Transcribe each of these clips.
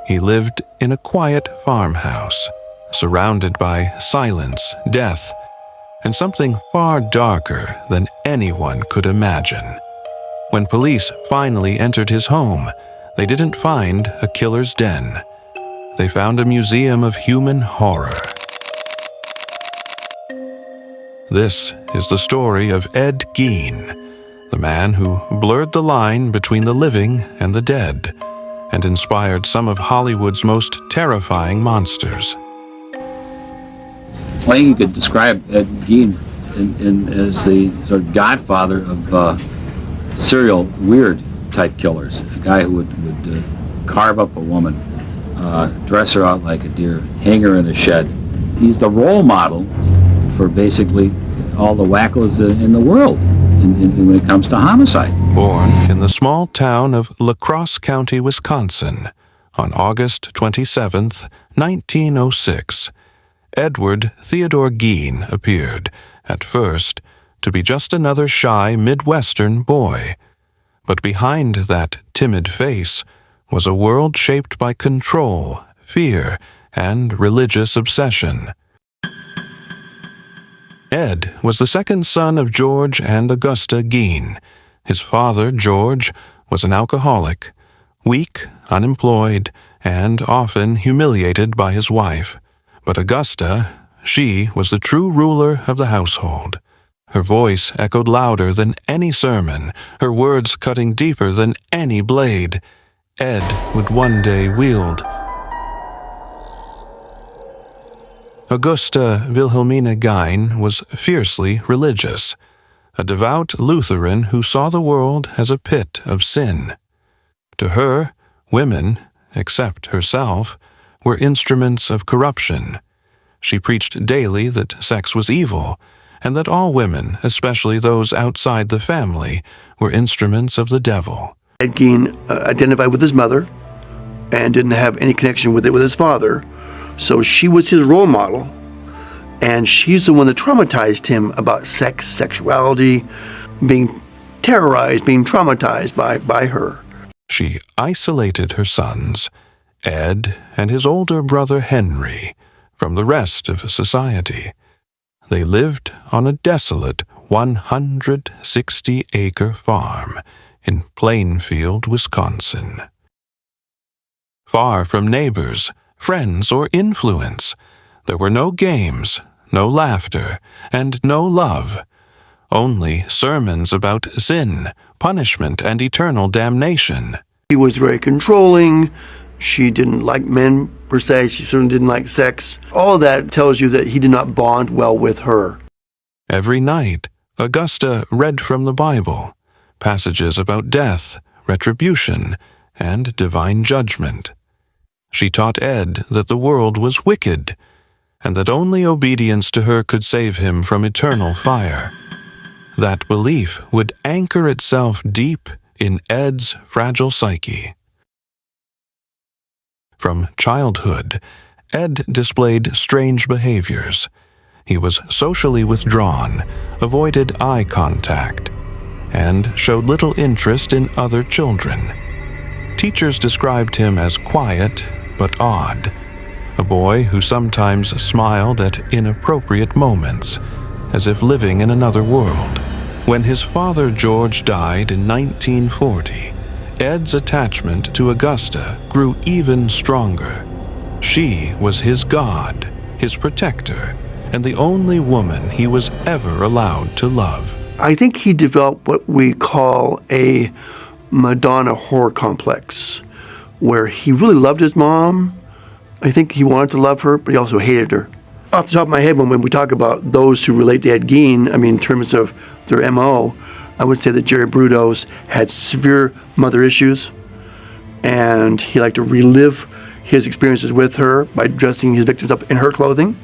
He lived in a quiet farmhouse, surrounded by silence, death, and something far darker than anyone could imagine. When police finally entered his home, they didn't find a killer's den. They found a museum of human horror. This is the story of Ed Gein, the man who blurred the line between the living and the dead, and inspired some of Hollywood's most terrifying monsters. I think you could describe Ed Gein as the sort of godfather of serial weird type killers. A guy who would carve up a woman, dress her out like a deer, hang her in a shed. He's the role model for basically all the wackos in the world when it comes to homicide. Born in the small town of La Crosse County, Wisconsin, on August 27, 1906, Edward Theodore Gein appeared, at first, to be just another shy Midwestern boy. But behind that timid face was a world shaped by control, fear, and religious obsession. Ed was the second son of George and Augusta Gein. His father, George, was an alcoholic, weak, unemployed, and often humiliated by his wife. But Augusta, she was the true ruler of the household. Her voice echoed louder than any sermon, her words cutting deeper than any blade. Ed would one day wield. Augusta Wilhelmina Gein was fiercely religious, a devout Lutheran who saw the world as a pit of sin. To her, women, except herself, were instruments of corruption. She preached daily that sex was evil, and that all women, especially those outside the family, were instruments of the devil. Ed Gein identified with his mother and didn't have any connection with his father. So she was his role model, and she's the one that traumatized him about sex, sexuality, being terrorized, being traumatized by her. She isolated her sons, Ed and his older brother Henry, from the rest of society. They lived on a desolate 160-acre farm in Plainfield, Wisconsin. Far from neighbors, friends, or influence, there were no games, no laughter, and no love. Only sermons about sin, punishment, and eternal damnation. She was very controlling. She didn't like men, per se. She certainly didn't like sex. All of that tells you that he did not bond well with her. Every night, Augusta read from the Bible, passages about death, retribution, and divine judgment. She taught Ed that the world was wicked, and that only obedience to her could save him from eternal fire. That belief would anchor itself deep in Ed's fragile psyche. From childhood, Ed displayed strange behaviors. He was socially withdrawn, avoided eye contact, and showed little interest in other children. Teachers described him as quiet but odd, a boy who sometimes smiled at inappropriate moments, as if living in another world. When his father George died in 1940, Ed's attachment to Augusta grew even stronger. She was his God, his protector, and the only woman he was ever allowed to love. I think he developed what we call a Madonna horror complex, where he really loved his mom. I think he wanted to love her, but he also hated her. Off the top of my head, when we talk about those who relate to Ed Gein, I mean, in terms of their MO, I would say that Jerry Brudos had severe mother issues, and he liked to relive his experiences with her by dressing his victims up in her clothing.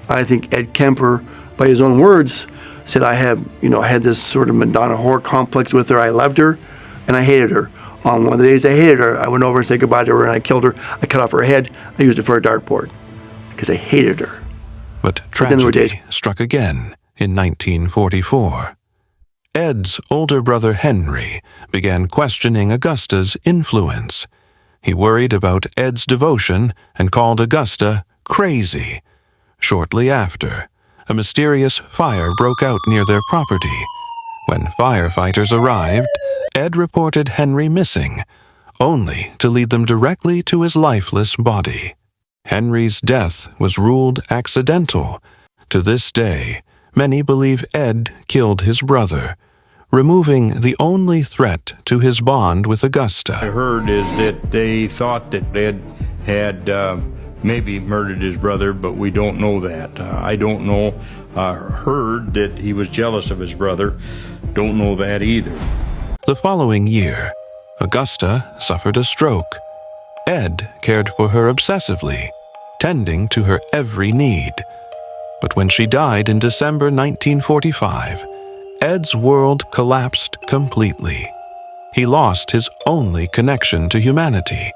I think Ed Kemper, by his own words, said, I had this sort of Madonna horror complex with her. I loved her, and I hated her. On one of the days I hated her, I went over and said goodbye to her, and I killed her. I cut off her head. I used it for a dartboard because I hated her. But tragedy struck again in 1944. Ed's older brother Henry began questioning Augusta's influence. He worried about Ed's devotion and called Augusta crazy. Shortly after, a mysterious fire broke out near their property. When firefighters arrived, Ed reported Henry missing, only to lead them directly to his lifeless body. Henry's death was ruled accidental. To this day, many believe Ed killed his brother, removing the only threat to his bond with Augusta. I heard is that they thought that Ed had maybe murdered his brother, but we don't know that. I don't know. Heard that he was jealous of his brother. Don't know that either. The following year, Augusta suffered a stroke. Ed cared for her obsessively, tending to her every need. But when she died in December 1945, Ed's world collapsed completely. He lost his only connection to humanity,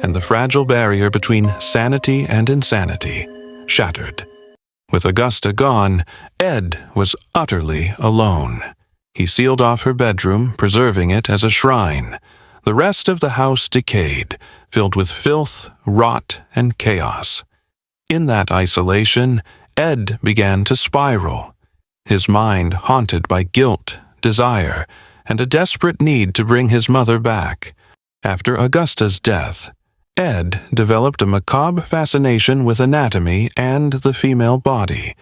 and the fragile barrier between sanity and insanity shattered. With Augusta gone, Ed was utterly alone. He sealed off her bedroom, preserving it as a shrine. The rest of the house decayed, filled with filth, rot, and chaos. In that isolation, Ed began to spiral, his mind haunted by guilt, desire, and a desperate need to bring his mother back. After Augusta's death, Ed developed a macabre fascination with anatomy and the female body.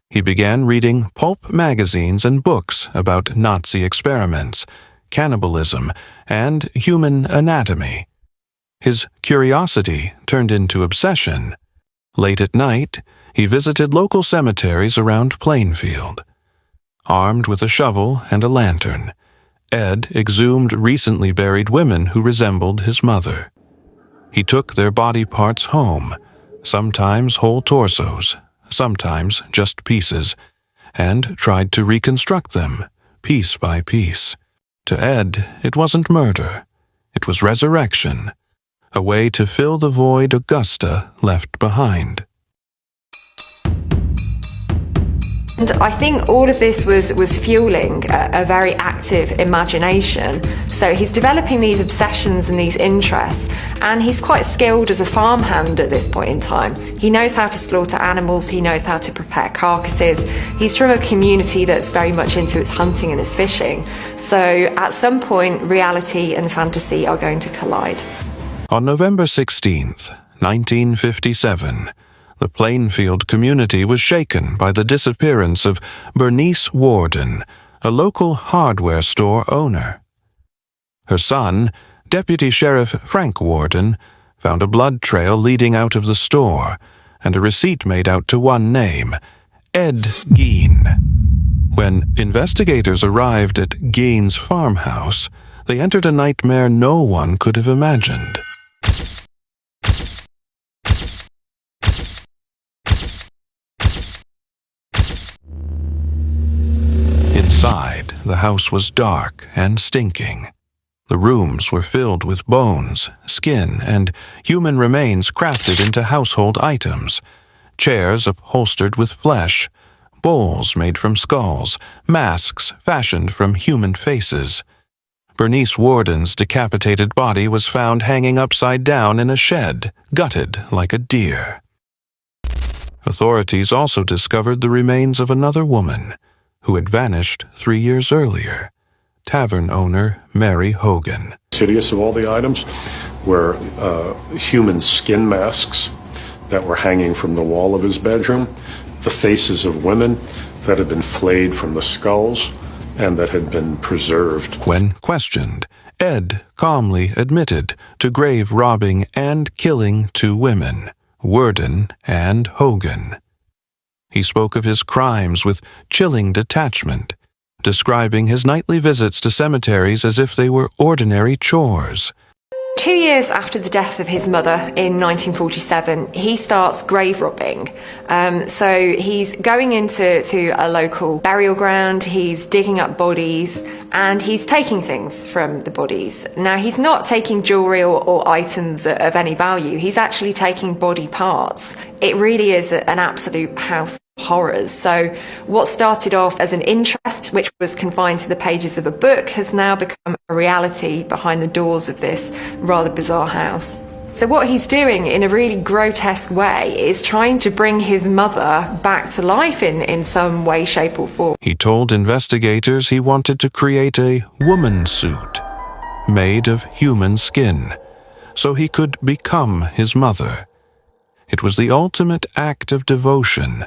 He began reading pulp magazines and books about Nazi experiments, cannibalism, and human anatomy. His curiosity turned into obsession. Late at night, he visited local cemeteries around Plainfield. Armed with a shovel and a lantern, Ed exhumed recently buried women who resembled his mother. He took their body parts home, sometimes whole torsos, sometimes just pieces, and tried to reconstruct them, piece by piece. To Ed, it wasn't murder. It was resurrection, a way to fill the void Augusta left behind. And I think all of this was fueling a very active imagination. So he's developing these obsessions and these interests, and he's quite skilled as a farmhand at this point in time. He knows how to slaughter animals, he knows how to prepare carcasses. He's from a community that's very much into its hunting and its fishing. So at some point, reality and fantasy are going to collide. On November 16th, 1957, the Plainfield community was shaken by the disappearance of Bernice Warden, a local hardware store owner. Her son, Deputy Sheriff Frank Warden, found a blood trail leading out of the store and a receipt made out to one name, Ed Gein. When investigators arrived at Gein's farmhouse, they entered a nightmare no one could have imagined. Inside, the house was dark and stinking. The rooms were filled with bones, skin, and human remains crafted into household items. Chairs upholstered with flesh, bowls made from skulls, masks fashioned from human faces. Bernice Warden's decapitated body was found hanging upside down in a shed, gutted like a deer. Authorities also discovered the remains of another woman, who had vanished 3 years earlier, tavern owner Mary Hogan. Hideous of all the items were human skin masks that were hanging from the wall of his bedroom, the faces of women that had been flayed from the skulls and that had been preserved. When questioned, Ed calmly admitted to grave robbing and killing 2 women, Warden and Hogan. He spoke of his crimes with chilling detachment, describing his nightly visits to cemeteries as if they were ordinary chores. 2 years after the death of his mother in 1947, he starts grave robbing. So he's going into a local burial ground, he's digging up bodies, and he's taking things from the bodies. Now, he's not taking jewellery or items of any value, he's actually taking body parts. It really is an absolute house horrors. So what started off as an interest, which was confined to the pages of a book, has now become a reality behind the doors of this rather bizarre house. So what he's doing in a really grotesque way is trying to bring his mother back to life in some way, shape or form. He told investigators he wanted to create a woman suit made of human skin so he could become his mother. It was the ultimate act of devotion,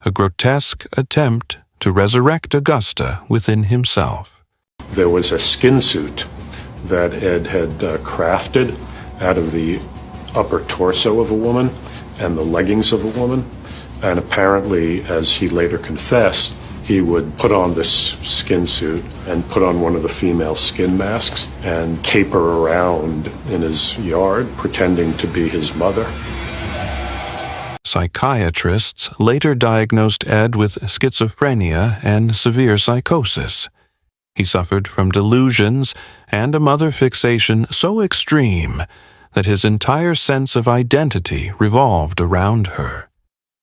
a grotesque attempt to resurrect Augusta within himself. There was a skin suit that Ed had crafted out of the upper torso of a woman and the leggings of a woman. And apparently, as he later confessed, he would put on this skin suit and put on one of the female skin masks and caper around in his yard, pretending to be his mother. Psychiatrists later diagnosed Ed with schizophrenia and severe psychosis. He suffered from delusions and a mother fixation so extreme that his entire sense of identity revolved around her.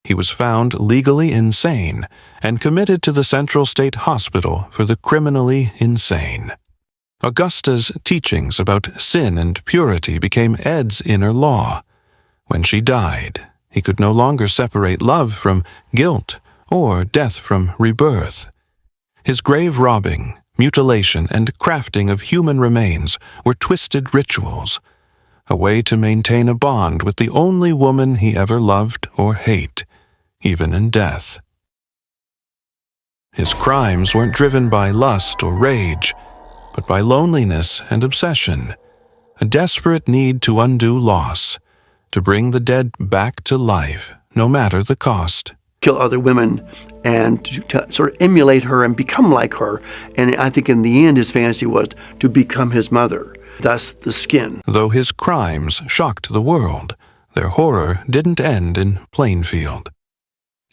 He was found legally insane and committed to the Central State Hospital for the criminally insane. Augusta's teachings about sin and purity became Ed's inner law. When she died, he could no longer separate love from guilt or death from rebirth. His grave robbing, mutilation, and crafting of human remains were twisted rituals, a way to maintain a bond with the only woman he ever loved or hate, even in death. His crimes weren't driven by lust or rage, but by loneliness and obsession, a desperate need to undo loss, to bring the dead back to life, no matter the cost. Kill other women and to sort of emulate her and become like her. And I think in the end his fantasy was to become his mother, thus the skin. Though his crimes shocked the world, their horror didn't end in Plainfield.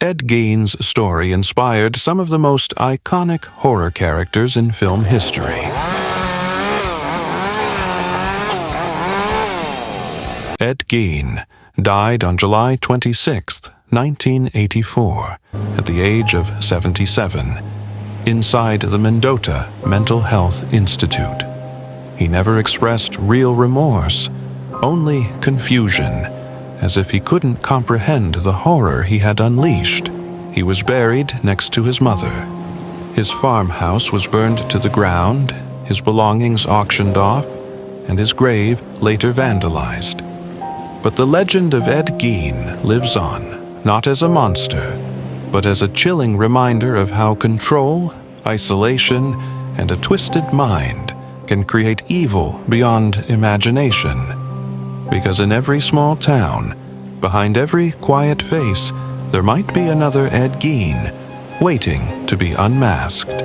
Ed Gein's story inspired some of the most iconic horror characters in film history. Ed Gein died on July 26, 1984, at the age of 77, inside the Mendota Mental Health Institute. He never expressed real remorse, only confusion, as if he couldn't comprehend the horror he had unleashed. He was buried next to his mother. His farmhouse was burned to the ground, his belongings auctioned off, and his grave later vandalized. But the legend of Ed Gein lives on, not as a monster, but as a chilling reminder of how control, isolation, and a twisted mind can create evil beyond imagination. Because in every small town, behind every quiet face, there might be another Ed Gein waiting to be unmasked.